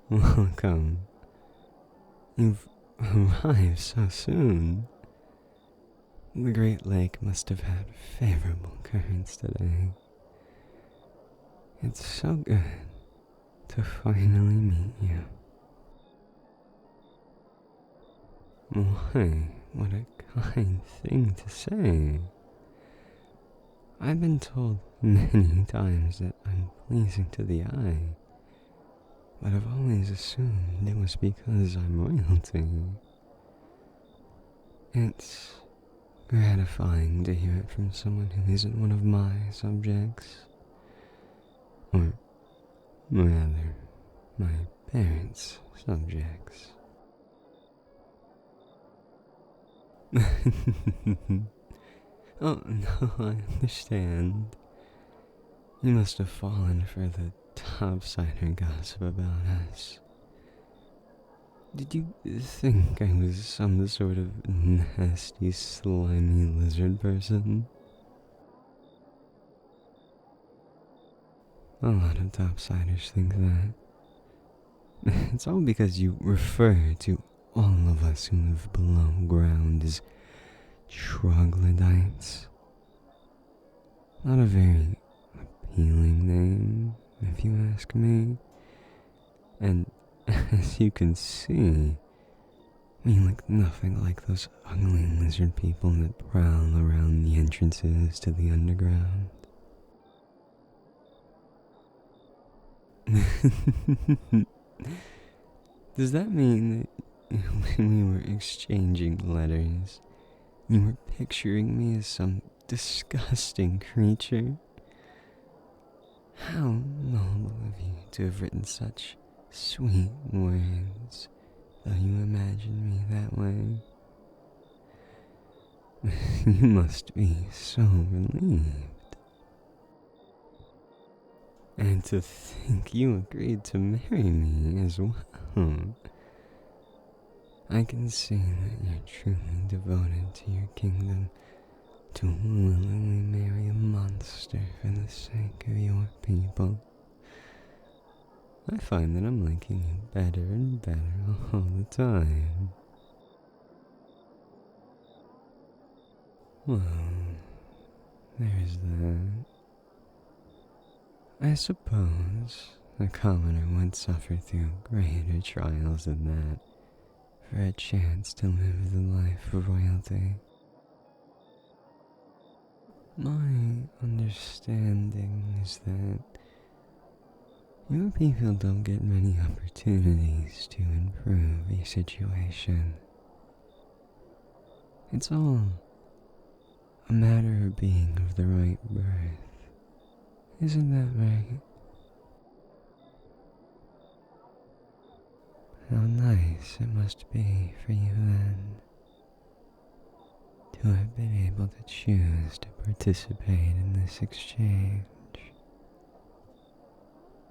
Welcome. You've arrived so soon. The Great Lake must have had favorable currents today. It's so good to finally meet you. Why, what a kind thing to say. I've been told many times that I'm pleasing to the eye, but I've always assumed it was because I'm royalty. It's gratifying to hear it from someone who isn't one of my subjects. Or, rather, my parents' subjects. Oh, no, I understand. You must have fallen for the topsider gossip about us. Did you think I was some sort of nasty, slimy lizard person? A lot of topsiders think that. It's all because you refer to all of us who live below ground as troglodytes. Not a very appealing name, if you ask me. And as you can see, we look nothing like those ugly lizard people that prowl around the entrances to the underground. Does that mean that when we were exchanging letters, you were picturing me as some disgusting creature? How noble of you to have written such sweet words, though you imagined me that way. You must be so relieved. And to think you agreed to marry me as well. I can see that you're truly devoted to your kingdom, to willingly marry a monster for the sake of your people. I find that I'm liking you better and better all the time. Well, there's that. I suppose a commoner would suffer through greater trials than that for a chance to live the life of royalty. My understanding is that your people don't get many opportunities to improve your situation. It's all a matter of being of the right birth. Isn't that right? How nice it must be for you then to have been able to choose to participate in this exchange.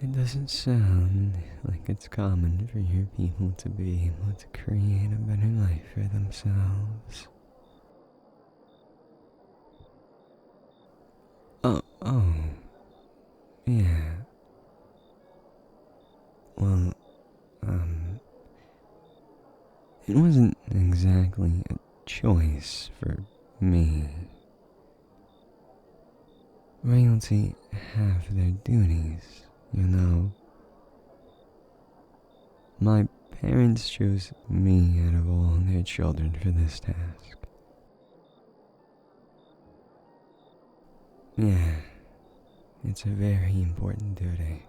It doesn't sound like it's common for your people to be able to create a better life for themselves. Oh, yeah. Well, it wasn't exactly a choice for me. Royalty have their duties, you know. My parents chose me out of all their children for this task. Yeah, it's a very important duty.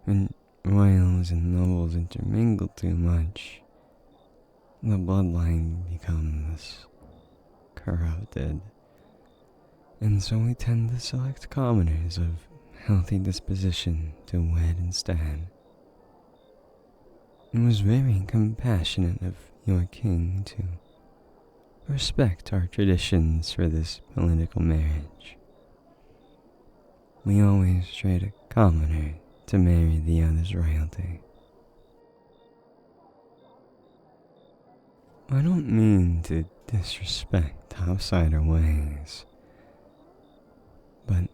When royals and nobles intermingle too much, the bloodline becomes corrupted. And so we tend to select commoners of healthy disposition to wed instead. It was very compassionate of your king to respect our traditions for this political marriage. We always trade a commoner to marry the other's royalty. I don't mean to disrespect outsider ways, but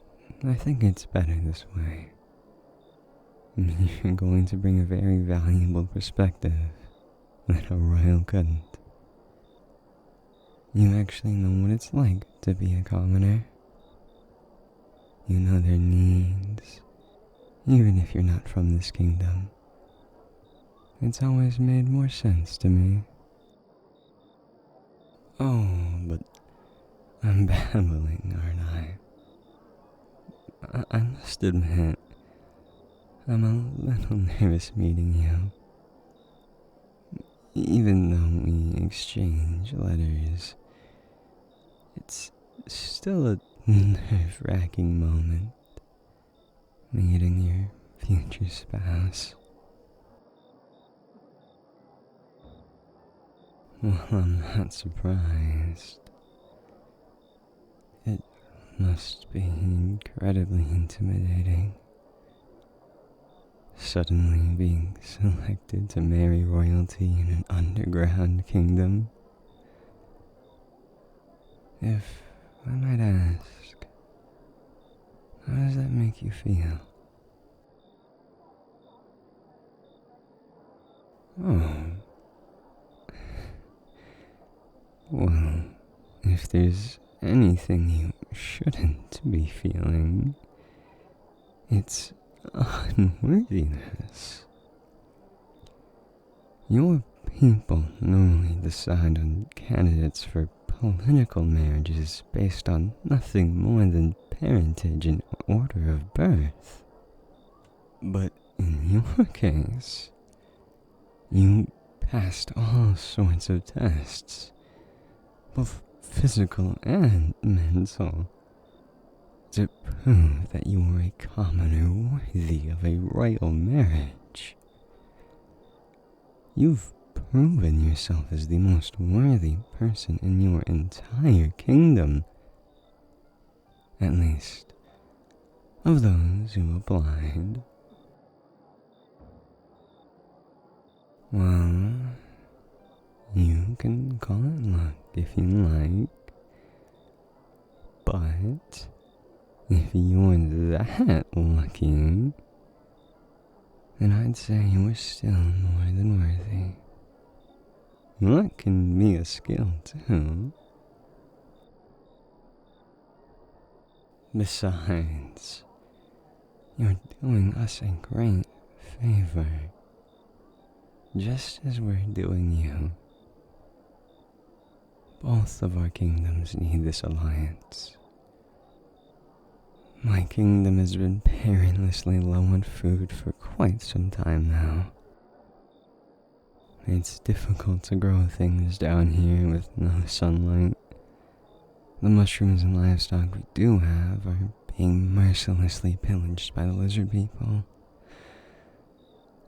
I think it's better this way. you're going to bring a very valuable perspective that a royal couldn't. You actually know what it's like to be a commoner. You know their needs, even if you're not from this kingdom. It's always made more sense to me. Oh, but I'm babbling, aren't I must admit, I'm a little nervous meeting you. Even though we exchange letters, it's still a nerve-wracking moment meeting your future spouse. Well, I'm not surprised. It must be incredibly intimidating. Suddenly being selected to marry royalty in an underground kingdom. If I might ask, how does that make you feel? Oh. Well, if there's anything you shouldn't be feeling, it's unworthiness. Your people normally decide on candidates for political marriages based on nothing more than parentage and order of birth. But in your case, you passed all sorts of tests, both physical and mental, to prove that you were a commoner worthy of a royal marriage. You've proven yourself as the most worthy person in your entire kingdom. At least, of those who applied. Well, you can call it luck if you like, but if you're that lucky, then I'd say you were still more than worthy. Luck can be a skill too. Besides, you're doing us a great favor, just as we're doing you. Both of our kingdoms need this alliance. My kingdom has been perilously low on food for quite some time now. It's difficult to grow things down here with no sunlight. The mushrooms and livestock we do have are being mercilessly pillaged by the lizard people.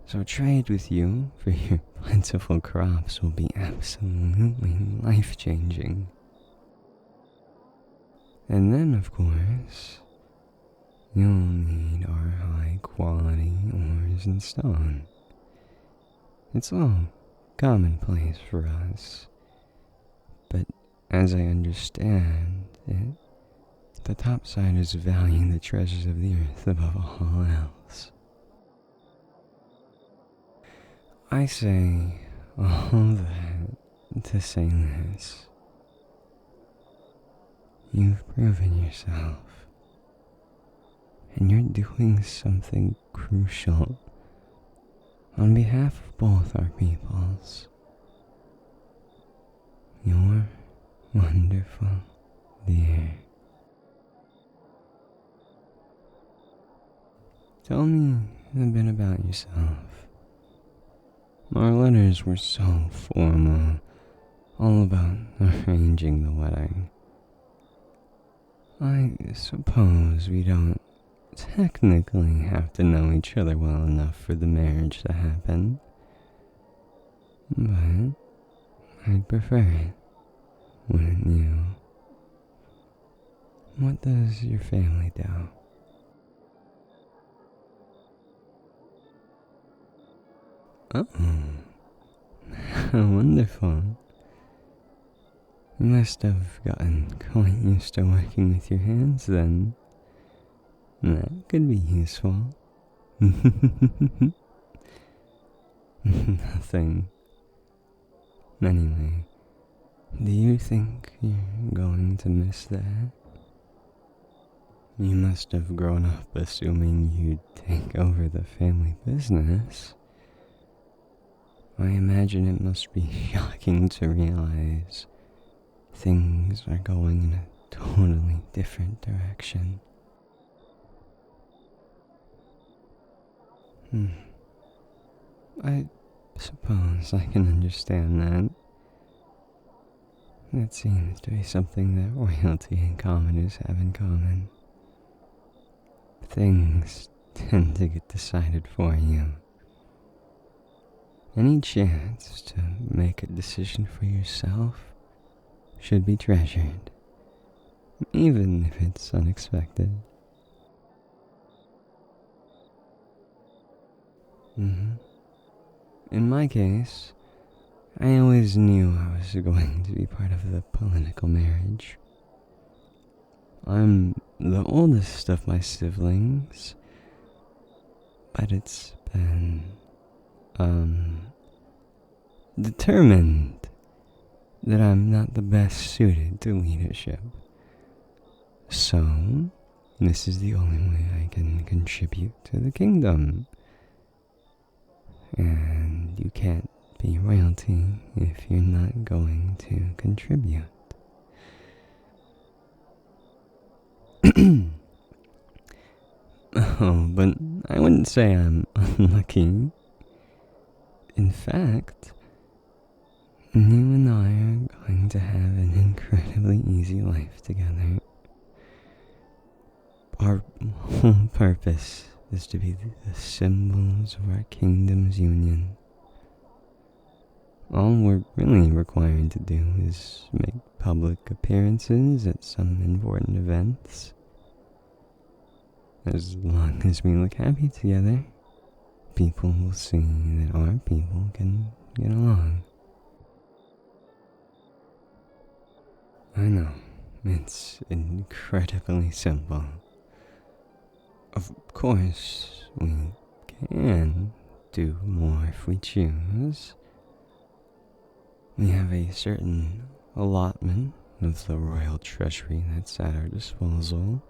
So trade with you for your plentiful crops will be absolutely life-changing. And then, of course, you'll need our high-quality ores and stone. It's all commonplace for us, but as I understand it, the topsiders value the treasures of the earth above all else. I say all that to say this. You've proven yourself, and you're doing something crucial on behalf of both our peoples. You're wonderful, dear. Tell me a bit about yourself. Our letters were so formal, all about arranging the wedding. I suppose we don't technically have to know each other well enough for the marriage to happen, but I'd prefer it, wouldn't you? What does your family do? Oh, how wonderful. You must have gotten quite used to working with your hands then. That could be useful, Nothing. Anyway, do you think you're going to miss that? You must have grown up assuming you'd take over the family business. I imagine it must be shocking to realize things are going in a totally different direction. I suppose I can understand that. That seems to be something that royalty and commoners have in common. Things tend to get decided for you. Any chance to make a decision for yourself should be treasured, even if it's unexpected. In my case, I always knew I was going to be part of the political marriage. I'm the oldest of my siblings, but it's been, determined that I'm not the best suited to leadership. So, this is the only way I can contribute to the kingdom. And you can't be royalty if you're not going to contribute. Oh, but I wouldn't say I'm unlucky. In fact, you and I are going to have an incredibly easy life together. Our whole purpose is to be the symbols of our kingdom's union. All we're really required to do is make public appearances at some important events. As long as we look happy together, people will see that our people can get along. I know, it's incredibly simple. Of course, we can do more if we choose. We have a certain allotment of the royal treasury that's at our disposal,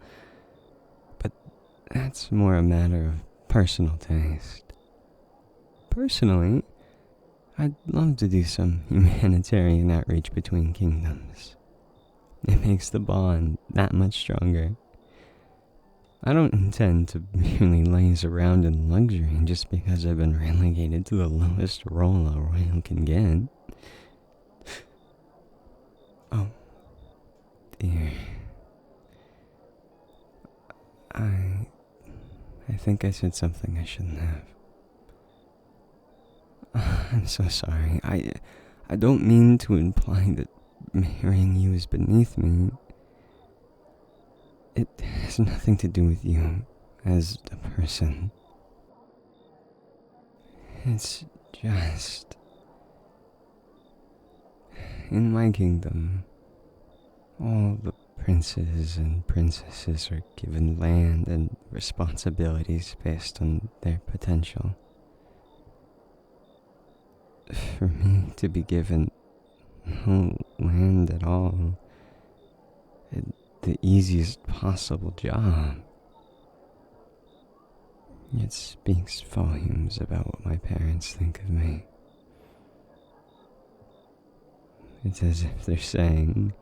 but that's more a matter of personal taste. Personally, I'd love to do some humanitarian outreach between kingdoms. It makes the bond that much stronger. I don't intend to merely laze around in luxury just because I've been relegated to the lowest role a royal can get. Oh, dear. I think I said something I shouldn't have. I'm so sorry. I don't mean to imply that marrying you is beneath me. It has nothing to do with you as a person. It's just, in my kingdom, all the princes and princesses are given land and responsibilities based on their potential. For me to be given no land at all, the easiest possible job, it speaks volumes about what my parents think of me. It's as if they're saying,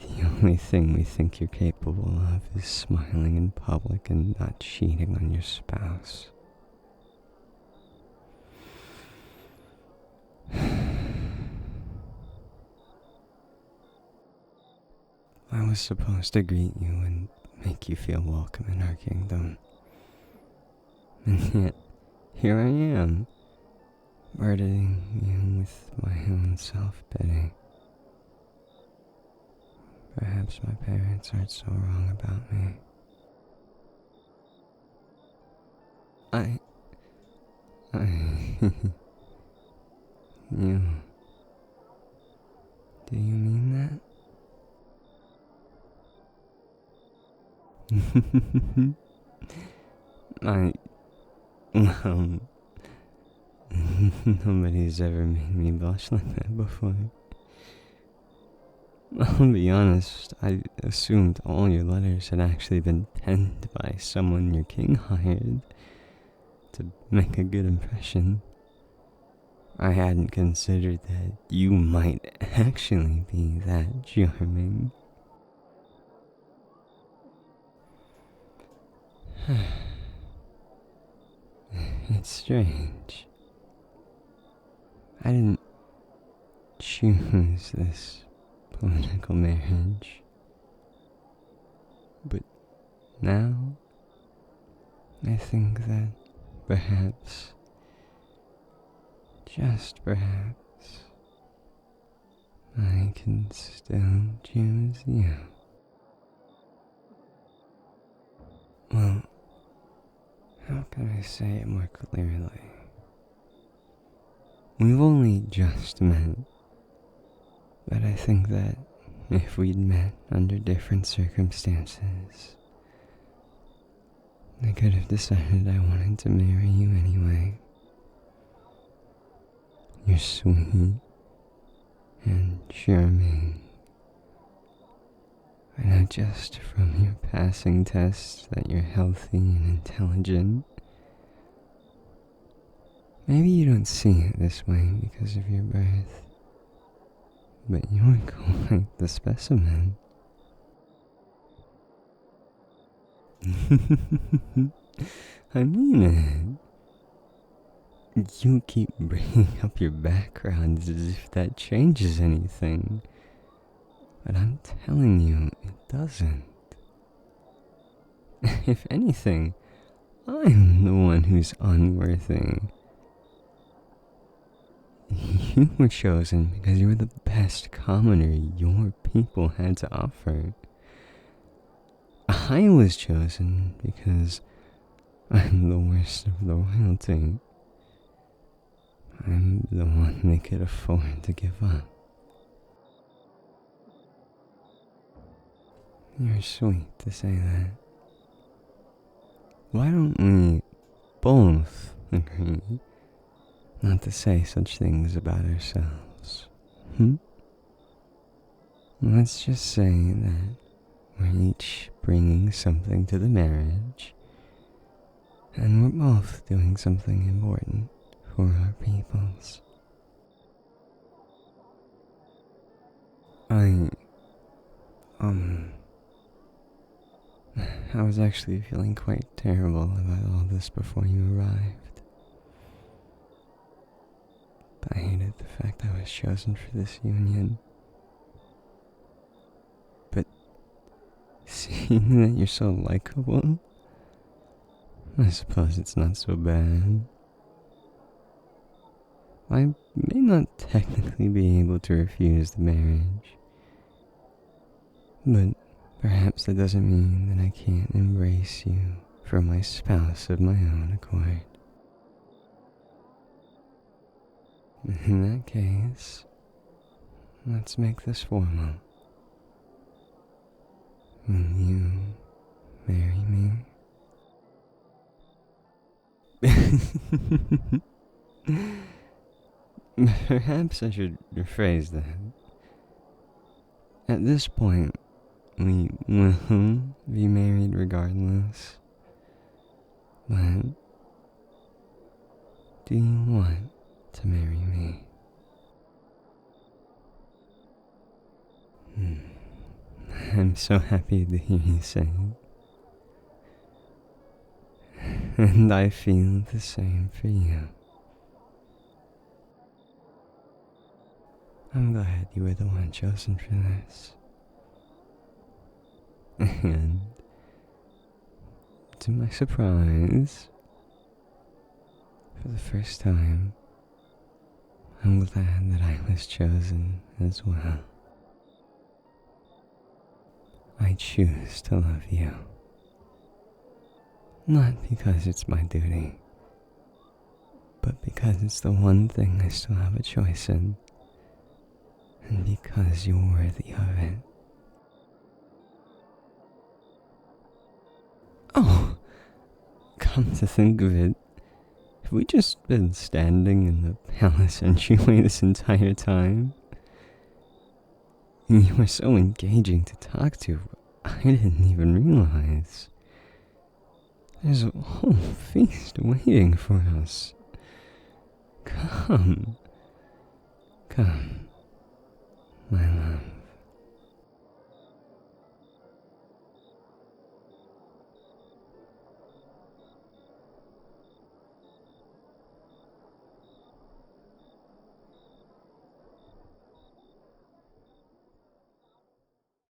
the only thing we think you're capable of is smiling in public and not cheating on your spouse. I was supposed to greet you and make you feel welcome in our kingdom. And yet, here I am, burdening you with my own self-pity. Perhaps my parents aren't so wrong about me. You. Do you mean that? Well, nobody's ever made me blush like that before. I'll be honest, I assumed all your letters had actually been penned by someone your king hired to make a good impression. I hadn't considered that you might actually be that charming. It's strange. I didn't choose this political marriage. But now, I think that perhaps, just perhaps, I can still choose you. Well, how can I say it more clearly? We've only just met, but I think that if we'd met under different circumstances, I could have decided I wanted to marry you anyway. You're sweet and charming. I know just from your passing tests that you're healthy and intelligent. Maybe you don't see it this way because of your birth, but you're quite the specimen. I mean it. You keep bringing up your background as if that changes anything. But I'm telling you, it doesn't. If anything, I'm the one who's unworthy. You were chosen because you were the best commoner your people had to offer. I was chosen because I'm the worst of the royalty. I'm the one they could afford to give up. You're sweet to say that. Why don't we both agree not to say such things about ourselves? Let's just say that we're each bringing something to the marriage, and we're both doing something important for our peoples. I was actually feeling quite terrible about all this before you arrived. I hated the fact I was chosen for this union. But seeing that you're so likable, I suppose it's not so bad. I may not technically be able to refuse the marriage, but perhaps that doesn't mean that I can't embrace you for my spouse of my own accord. In that case, let's make this formal. Will you marry me? Perhaps I should rephrase that. At this point, we will be married regardless. But do you want to marry me? I'm so happy to hear you say it. And I feel the same for you. I'm glad you were the one chosen for this. And to my surprise, for the first time, I'm glad that I was chosen as well. I choose to love you. Not because it's my duty, but because it's the one thing I still have a choice in. And because you're worthy of it. Oh, come to think of it, Have we just been standing in the palace entryway this entire time? You were so engaging to talk to, I didn't even realize. There's a whole feast waiting for us. Come, my love.